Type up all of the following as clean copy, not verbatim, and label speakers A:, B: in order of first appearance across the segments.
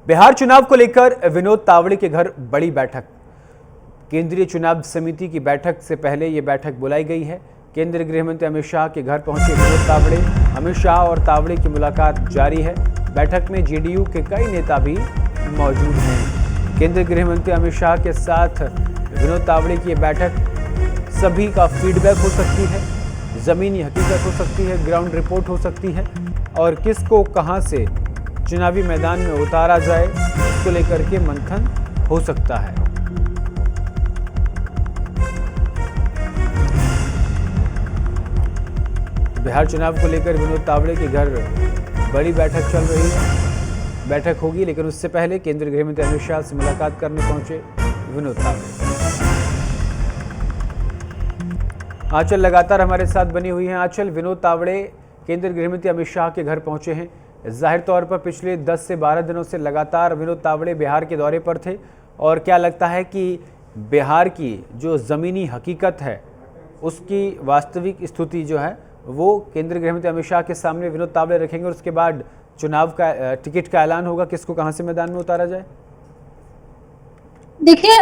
A: बिहार चुनाव को लेकर विनोद तावड़े के घर बड़ी बैठक। केंद्रीय चुनाव समिति की बैठक से पहले ये बैठक बुलाई गई है। केंद्रीय गृह मंत्री अमित शाह के घर पहुंचे विनोद तावड़े। अमित शाह और तावड़े की मुलाकात जारी है। बैठक में जेडीयू के कई नेता भी मौजूद हैं। केंद्रीय गृह मंत्री अमित शाह के साथ विनोद तावड़े की ये बैठक सभी का फीडबैक हो सकती है, जमीनी हकीकत हो सकती है, ग्राउंड रिपोर्ट हो सकती है और किसको कहां से चुनावी मैदान में उतारा जाए इसको लेकर के मंथन हो सकता है। बिहार चुनाव को लेकर विनोद तावड़े के घर बड़ी बैठक चल रही है। बैठक होगी, लेकिन उससे पहले केंद्रीय गृह मंत्री अमित शाह से मुलाकात करने पहुंचे विनोद तावड़े। आंचल लगातार हमारे साथ बनी हुई हैं। आंचल, विनोद तावड़े केंद्रीय गृह मंत्री अमित शाह के घर पहुंचे हैं। जाहिर तौर पर पिछले 10 से 12 दिनों से लगातार विनोद तावड़े बिहार के दौरे पर थे और क्या लगता है कि बिहार की जो ज़मीनी हकीकत है उसकी वास्तविक स्थिति जो है वो केंद्रीय गृह मंत्री अमित शाह के सामने विनोद तावड़े रखेंगे और उसके बाद चुनाव का टिकट का ऐलान होगा, किसको कहां से मैदान में उतारा जाए?
B: देखिए,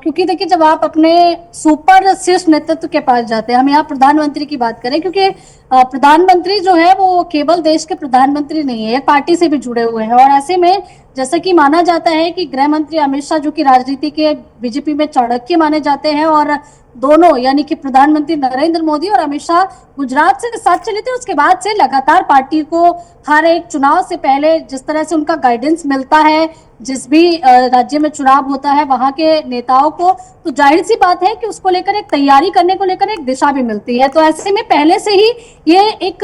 B: क्योंकि देखिए जब आप अपने सुपर शीर्ष नेतृत्व के पास जाते हैं, हम यहाँ प्रधानमंत्री की बात करें, क्योंकि प्रधानमंत्री जो है वो केवल देश के प्रधानमंत्री नहीं है, एक पार्टी से भी जुड़े हुए हैं। और ऐसे में जैसा कि माना जाता है कि गृह मंत्री अमित शाह जो कि राजनीति के बीजेपी में चाणक्य माने जाते हैं, और दोनों यानी कि प्रधानमंत्री नरेंद्र मोदी और अमित शाह गुजरात से साथ चले थे, उसके बाद से लगातार पार्टी को हर एक चुनाव से पहले जिस तरह से उनका गाइडेंस मिलता है, जिस भी राज्य में चुनाव होता है वहां के नेताओं को, तो जाहिर सी बात है कि उसको लेकर एक तैयारी करने को लेकर एक दिशा भी मिलती है। तो ऐसे में पहले से ही ये एक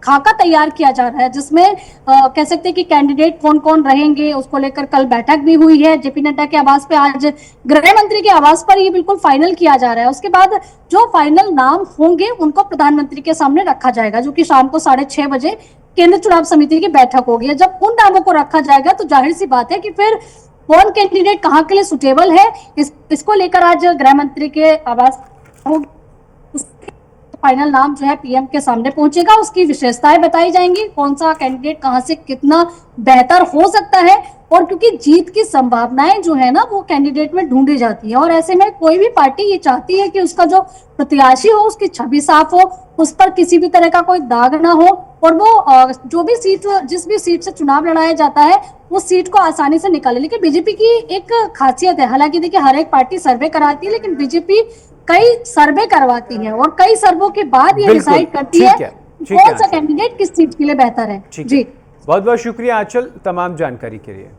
B: खाका तैयार किया जा रहा है, जिसमें कह सकते हैं कि कैंडिडेट कौन कौन रहेंगे, उसको लेकर कल बैठक भी हुई है जेपी नड्डा के आवास पे। आज गृह मंत्री के आवास पर ये बिल्कुल फाइनल किया जा रहा है। उसके बाद जो फाइनल नाम होंगे उनको प्रधानमंत्री के सामने रखा जाएगा, जो कि शाम को 6:30 बजे केंद्रीय चुनाव समिति की बैठक होगी। जब उन नामों को रखा जाएगा तो जाहिर सी बात है कि फिर कौन कैंडिडेट कहां के लिए सुटेबल है, इसको लेकर आज गृह मंत्री के आवास फाइनल नाम जो है पीएम के सामने पहुंचेगा। उसकी विशेषताएं बताई जाएंगी, कौन सा कैंडिडेट कहां से कितना बेहतर हो सकता है, और क्योंकि जीत की संभावनाएं जो है ना वो कैंडिडेट में ढूंढी जाती है। और ऐसे में कोई भी पार्टी ये चाहती है कि उसका जो प्रत्याशी हो उसकी छवि साफ हो, उस पर किसी भी तरह का कोई दाग ना हो, और वो जो भी सीट, जिस भी सीट से चुनाव लड़ाया जाता है वो सीट को आसानी से निकाले। लेकिन बीजेपी की एक खासियत है, हालांकि देखिए हर एक पार्टी सर्वे कराती है, लेकिन बीजेपी कई सर्वे करवाती है और कई सर्वों के बाद ये डिसाइड करती है कौन सा कैंडिडेट किस सीट के लिए बेहतर है। जी,
A: बहुत बहुत शुक्रिया आंचल तमाम जानकारी के लिए।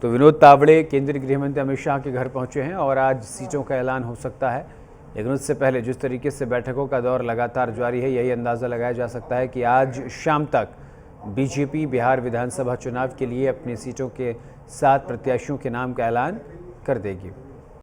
A: तो विनोद तावड़े केंद्रीय गृह मंत्री अमित शाह के घर पहुंचे हैं और आज सीटों का ऐलान हो सकता है, लेकिन उससे पहले जिस तरीके से बैठकों का दौर लगातार जारी है, यही अंदाज़ा लगाया जा सकता है कि आज शाम तक बीजेपी बिहार विधानसभा चुनाव के लिए अपनी सीटों के 7 प्रत्याशियों के नाम का ऐलान कर देगी।